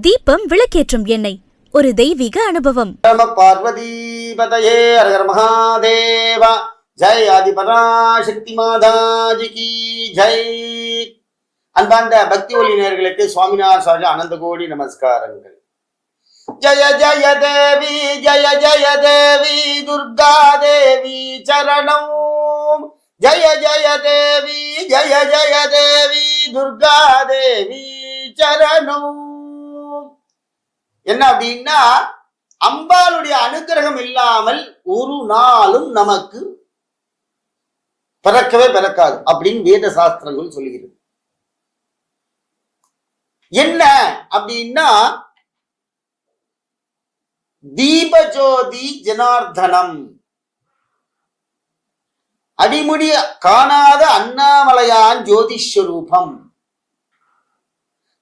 தீபம் விளக்கேற்றும் எண்ணெய் ஒரு தெய்வீக அனுபவம். பார்வதி பதயே அரகர மகாதேவா ஜெய் ஆதிபராசக்தி மாதாஜி கி ஜெய். அன்பார்ந்த பக்தி ஒளி நேயர்களுக்கு சுவாமிநாத சாஜி அனந்த கோடி நமஸ்காரங்கள். ஜய ஜய தேவி ஜய ஜய தேவி துர்கா தேவி சரணம். ஜய ஜய தேவி ஜய ஜய தேவி துர்கா தேவி சரணம். என்ன அப்படின்னா, அம்பாளுடைய அனுகிரகம் இல்லாமல் ஒரு நாளும் நமக்கு பிறக்கவே பிறக்காது அப்படின்னு வேத சாஸ்திரங்கள் சொல்லுகிறது. என்ன அப்படின்னா, தீபஜோதி ஜனார்தனம், அடிமுடி காணாத அண்ணாமலையான் ஜோதிஸ்வரூபம்.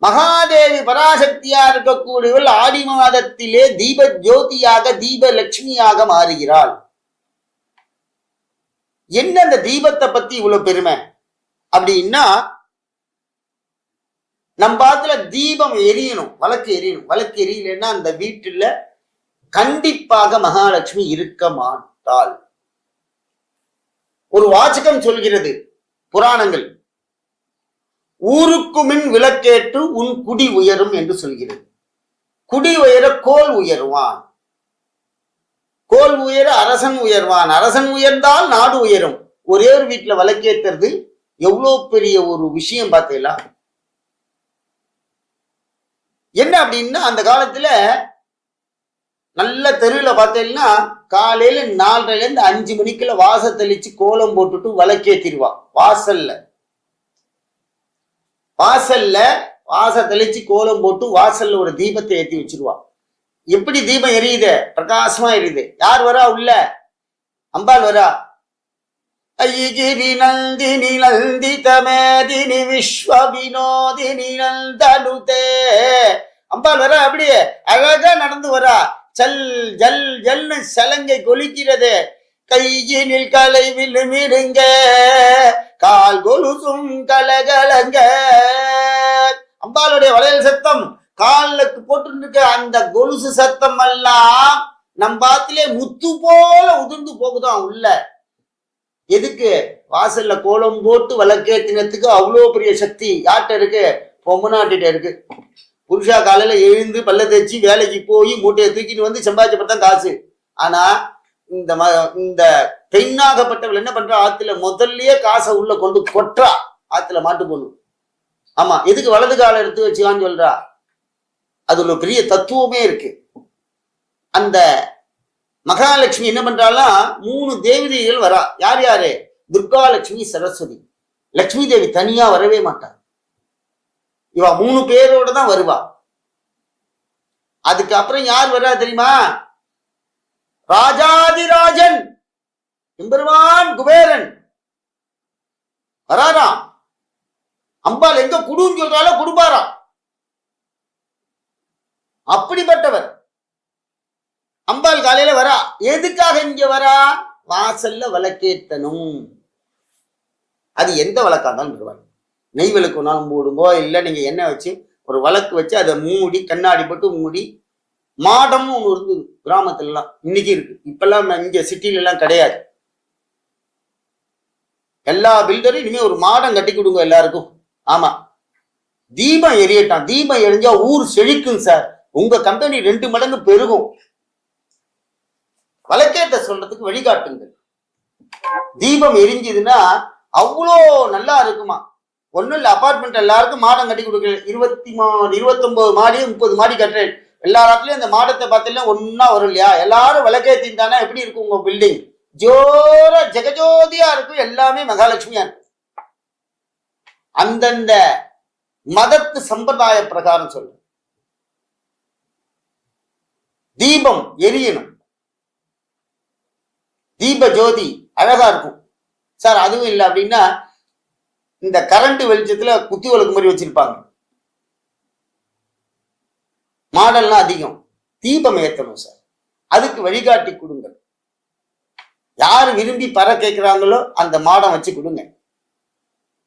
மகாதேவி பராசக்தியா இருக்கக்கூடியவள் ஆடி மாதத்திலே தீப ஜோதியாக தீப லட்சுமியாக மாறுகிறாள். என்ன அந்த தீபத்தை பத்தி இவ்வளவு பெருமை அப்படின்னா, நம்ம பாத்துல தீபம் எரியணும், வழக்கு எரியணும். வழக்கு எரியலன்னா அந்த வீட்டுல கண்டிப்பாக மகாலட்சுமி இருக்க மாட்டாள். ஒரு வாசகம் சொல்கிறது புராணங்கள், ஊருக்கு மின் விளக்கேற்று உன் குடி உயரும் என்று சொல்கிறது. குடி உயர கோல் உயர்வான், கோல் உயர அரசன் உயர்வான், அரசன் உயர்ந்தால் நாடு உயரும். ஒரே ஒரு வீட்டுல விளக்கேற்றுறது எவ்வளவு பெரிய ஒரு விஷயம் பார்த்தீங்களா? என்ன அப்படின்னா, அந்த காலத்துல நல்ல தெருவில் பார்த்தீங்கன்னா காலையில 4:30 to 5 மணிக்குள்ள வாச தெளிச்சு கோலம் போட்டுட்டு விளக்கேற்றிடுவா. வாசல்ல வாச தெளிச்சு கோலம் போட்டு வாசல்ல ஒரு தீபத்தை ஏற்றி வச்சிருவா. எப்படி தீபம் எரியுது? பிரகாசமா எரியுது. யார் வரா உள்ள? அம்பாள் வரா. ஐகிரி நந்தினி நந்தித மேதினி விஸ்வ வினோதினி நந்தனுதே. அம்பாள் வரா, அப்படியே அழகா நடந்து வரா. சல் ஜல் ஜல்னு சலங்கை கொலிக்கிறது. கையினில் கலை விழுமிடுங்க, கால் கொலுசும் கலகலங்க. அம்பாளுடைய வளையல் சத்தம், காலுக்கு போட்டு அந்த கொலுசு சத்தம் எல்லாம் நம் பாத்திலே முத்து போல உதிர்ந்து போகுதான் உள்ள. எதுக்கு? வாசல்ல கோலம் போட்டு விளக்கேத்தினத்துக்கு அவ்வளோ பெரிய சக்தி யார்கிட்ட இருக்கு? பொம்மநாட்டிட்ட இருக்கு. புருஷா காலையில எழுந்து பல்ல தேய்ச்சி வேலைக்கு போய் மூட்டையை தூக்கிட்டு வந்து சம்பாதிச்சப்பதான் காசு. ஆனா இந்த பெண்ணாகப்பட்டவள் என்ன பண்றா? ஆத்துல முதல்லயே காசை உள்ள கொண்டு கொற்றா. ஆத்துல மாட்டு பொண்ணு. ஆமா, எதுக்கு வலது காலை எடுத்து வச்சுக்கான்னு சொல்றா? அது ஒரு பெரிய தத்துவமே இருக்கு. அந்த மகாலட்சுமி என்ன பண்றாலாம், 3 தேவதைகள் வரா. யார் யாரு? துர்கா, லட்சுமி, சரஸ்வதி. லட்சுமி தேவி தனியா வரவே மாட்டார். இவா 3 பேரோட தான் வருவா. அதுக்கப்புறம் யார் வரா தெரியுமா? ராஜாதிராஜன் எம்பெருமான் குபேரன் வராராம். அம்பாள் எங்க குடுன்னு சொல்றாலோ குடுப்பாராம். அப்படிப்பட்டவர் அம்பாள் காலையில வரா. எதுக்காக இங்க வரா? வாசல்ல விளக்கேற்றணும். அது எந்த விளக்கா தான், நெய் விளக்கு ஒன்னாலும் போடுங்கோ, இல்லை நீங்க எண்ணெய் வச்சு ஒரு விளக்கு வச்சு அதை மூடி கண்ணாடி போட்டு மூடி. மாடம்னு ஒண்ணு இருந்தது கிராமத்துல எல்லாம், இன்னைக்கு இருக்கு. இப்பெல்லாம் இங்க சிட்டில எல்லாம் கிடையாது. எல்லா பில்டரும் இனிமே ஒரு மாடம் கட்டி கொடுங்க எல்லாருக்கும். ஆமா, தீபம் எரியட்டான். தீபம் எரிஞ்சா ஊர் செழிக்கும் சார். உங்க கம்பெனி 2 மடங்கு பெருகும். விளக்கேற்ற சொல்றதுக்கு வழிகாட்டுங்க. தீபம் எரிஞ்சதுன்னா அவ்வளோ நல்லா இருக்குமா. ஒன்றும் இல்லை, அபார்ட்மெண்ட் எல்லாருக்கும் மாடம் கட்டி கொடுக்குறேன். 29 மாடி 30 மாடி கட்டுறேன். எல்லா இடத்துலயும் அந்த மாடத்தை பார்த்தீங்கன்னா ஒன்னா வரும் இல்லையா? எல்லாரும் விளக்கேற்றிட்டானா எப்படி இருக்கும் உங்க பில்டிங்? ஜோர ஜெகஜோதியா இருக்கும். எல்லாமே மகாலட்சுமியா இருக்கும். அந்தந்த மதத்து சம்பிரதாய பிரகாரம் சொல்லு. தீபம் எரியணும், தீப ஜோதி அழகா இருக்கும் சார். அதுவும் இல்லை அப்படின்னா இந்த கரண்ட் வெளிச்சத்துல குத்தி விளக்கு மாதிரி வச்சிருப்பாங்க. மாடல்லாம் அதிகம். தீபம் ஏற்றணும் சார். அதுக்கு வழிகாட்டி கொடுங்க. யார் விரும்பி பற கேட்கிறாங்களோ அந்த மாடம் வச்சு கொடுங்க.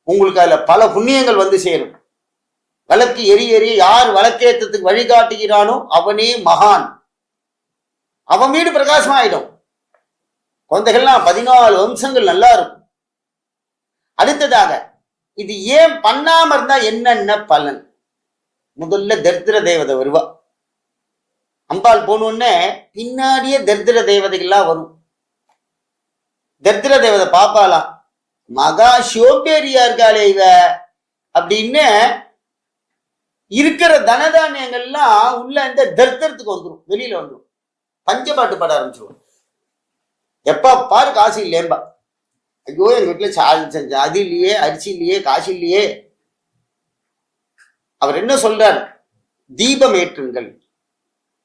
உங்களுக்கு அதுல பல புண்ணியங்கள் வந்து சேரும். விளக்கு எரி யார் விளக்கேற்றத்துக்கு வழிகாட்டுகிறானோ அவனே மகான். அவன் வீடு பிரகாசமாயிடும். குழந்தைகள்லாம் 14 வம்சங்கள் நல்லா இருக்கும். அடுத்ததாக இது ஏன் பண்ணாம இருந்தா என்னென்ன பலன்? முதல்ல தரித்திர தேவதை வருவா. அம்பாள் போனோடனே பின்னாடியே தரித்திர தேவதைகள்லாம் வரும். தரித்திர தேவதை பாப்பாலாம், மகா சோம்பேறியா இருக்காளே இவ அப்படின்னு இருக்கிற தனதானியங்கள்லாம் உள்ள இந்த தரித்திரத்துக்கு வந்துடும், வெளியில வந்துடும். பஞ்சபாட்டு பாட ஆரம்பிச்சிருவோம். எப்ப பாரு காசு இல்லையேம்பா. ஐயோ எங்க வீட்டுல அது இல்லையே, அரிசி இல்லையே, காசு இல்லையே. அவர் என்ன சொல்றார்? தீபம் ஏற்றுங்கள்.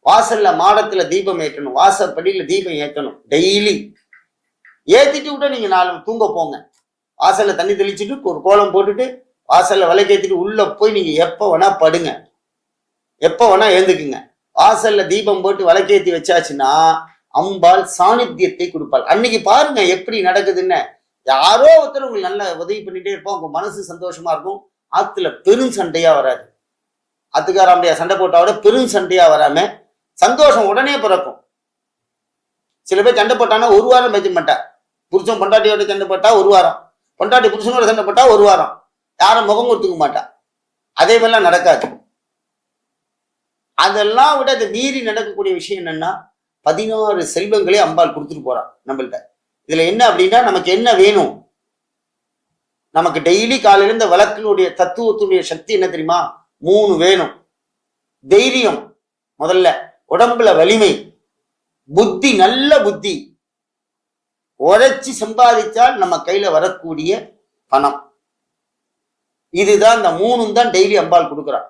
வாசல்ல மாடத்துல தீபம் ஏற்றணும், வாசற்படியில தீபம் ஏற்றணும். டெய்லி ஏத்திட்டு விட நீங்க நாலு தூங்க போங்க. வாசல்ல தண்ணி தெளிச்சுட்டு ஒரு கோலம் போட்டுட்டு வாசல்ல விளக்கேத்திட்டு உள்ள போய் நீங்க எப்ப வேணா படுங்க, எப்ப வேணா எழுந்துக்குங்க. வாசல்ல தீபம் போட்டு விளக்கேத்தி வச்சாச்சுன்னா அம்பாள் சாநித்தியத்தை கொடுப்பாள். அன்னைக்கு பாருங்க எப்படி நடக்குதுன்னு. யாரோ ஒருத்தர் உங்களுக்கு நல்ல உதவி பண்ணிட்டே இருப்போம், உங்க மனசு சந்தோஷமா இருக்கும். ஆத்துல பெரும் சண்டையா வராது. ஆத்துக்காராம்பையா சண்டை போட்டாவோட பெரும் சண்டையா வராம சந்தோஷம் உடனே பிறக்கும். சில பேர் சண்டை போட்டானா ஒரு வாரம் பேச மாட்டா. புருஷன் பொண்டாட்டியோட சண்டை போட்டா ஒரு வாரம், பொண்டாட்டி புருஷனோட சண்டை போட்டா ஒரு வாரம், யாரும் முகம் கொடுத்துக்க மாட்டா. அதே மாதிரிலாம் நடக்காது. அதெல்லாம் விட அதை மீறி நடக்கக்கூடிய விஷயம் என்னன்னா 16 செல்வங்களே அம்பாள் கொடுத்துட்டு போறான் நம்மள்கிட்ட. இதுல என்ன அப்படின்னா, நமக்கு என்ன வேணும்? நமக்கு டெய்லி காலையில இந்த விளக்கினுடைய தத்துவத்தினுடைய சக்தி என்ன தெரியுமா? 3 வேணும். தைரியம் முதல்ல, உடம்புல வலிமை, புத்தி, நல்ல புத்தி, உழைச்சி சம்பாதிச்சால் நம்ம கையில வரக்கூடிய பணம். இதுதான், இந்த 3 தான் டெய்லி அம்பாள் கொடுக்குறான்.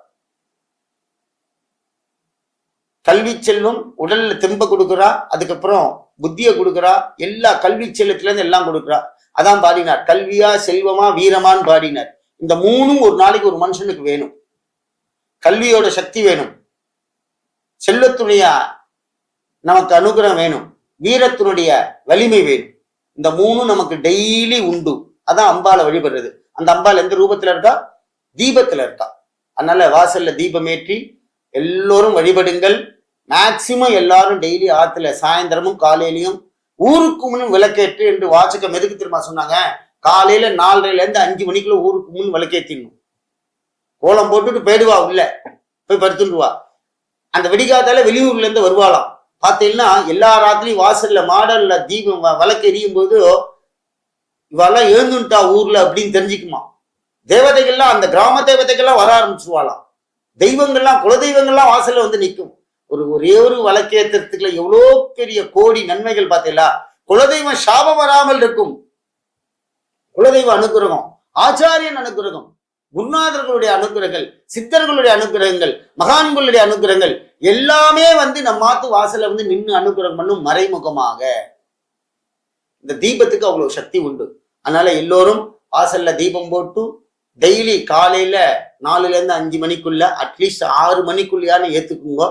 கல்வி செல்வம், உடல்ல தெம்ப கொடுக்குறா, அதுக்கப்புறம் புத்திய கொடுக்குறா, எல்லா கல்வி செல்வத்துல இருந்து எல்லாம் கொடுக்குறா. அதான் பாடினார், கல்வியா செல்வமா வீரமான்னு பாடினார். இந்த 3 ஒரு நாளைக்கு ஒரு மனுஷனுக்கு வேணும். கல்வியோட சக்தி வேணும், செல்வத்துடைய நமக்கு அனுகிரகம் வேணும், வீரத்தினுடைய வலிமை வேணும். இந்த 3 நமக்கு டெய்லி உண்டு. அதான் அம்பாளை வழிபடுறது. அந்த அம்பாள் எந்த ரூபத்துல இருக்கா? தீபத்துல இருக்கா. அதனால வாசல்ல தீபம் ஏற்றி எல்லோரும் வழிபடுங்கள். மேக்சிமம் எல்லாரும் டெய்லி ஆத்துல சாயந்தரமும் காலையிலையும் ஊருக்கு முன் விளக்கேற்று என்று வாசகம் எதுக்கு திரும்ப சொன்னாங்க? காலையில 4:30 இருந்து 5 மணிக்குள்ள ஊருக்கு முன் விளக்கேற்றிடணும். கோலம் போட்டுட்டு போயிடுவா, உள்ள போய் படுத்துடுவா. அந்த வெடிகாத்தால வெளியூர்ல இருந்து வருவாளாம். பார்த்தீங்கன்னா எல்லா ராத்திரியும் வாசல்ல மாடல்ல தீபம் விளக்கு எரியும் போது இவெல்லாம் எழுந்துட்டா ஊர்ல அப்படின்னு தெரிஞ்சுக்குமா. தேவதைகள்லாம், அந்த கிராம தேவதைகள்லாம் வர ஆரம்பிச்சுவாளாம். தெய்வங்கள்லாம், குலதெய்வங்கள்லாம் வாசல்ல வந்து நிற்கும். ஒரே ஒரு விளக்கேற்றத்துக்குள்ள எவ்வளோ பெரிய கோடி நன்மைகள் பார்த்தீங்களா? குலதெய்வம் சாபம் வராமல் இருக்கும். குலதெய்வ அனுகிரகம், ஆச்சாரியன் அனுகிரகம், குருநாதர்களுடைய அனுகிரகங்கள், சித்தர்களுடைய அனுகிரகங்கள், மகான்களுடைய அனுகிரகங்கள் எல்லாமே வந்து நம்ம மாத்து வாசல்ல வந்து நின்று அனுகிரகம் பண்ணும் மறைமுகமாக. இந்த தீபத்துக்கு அவ்வளவு சக்தி உண்டு. அதனால எல்லோரும் வாசல்ல தீபம் போட்டு டெய்லி காலையில 4ல இருந்து 5 மணிக்குள்ள அட்லீஸ்ட் 6 மணிக்குள்ளையானு ஏத்துக்குங்க.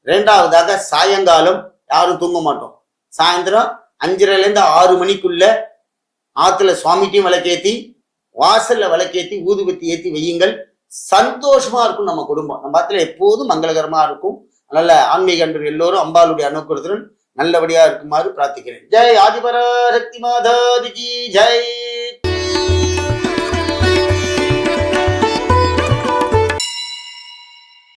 2வதாக சாயங்காலம் யாரும் தூங்க மாட்டோம். சாயந்தரம் 5:30ல இருந்து 6 மணிக்குள்ள ஆத்துல சுவாமிட்டையும் விளக்கேத்தி, வாசல்ல விளக்கேத்தி, ஊதுபத்தி ஏத்தி வையுங்கள். சந்தோஷமா இருக்கும் நம்ம குடும்பம். நம்ம ஆத்துல எப்போதும் மங்களகரமா இருக்கும். அதனால ஆன்மீக அன்பர்கள் எல்லோரும் அம்பாளுடைய அனுகிரகத்துடன் நல்லபடியா இருக்குமாறு பிரார்த்திக்கிறேன். ஜெய் ஆதிபராசக்தி மாதாஜி கி ஜெய்.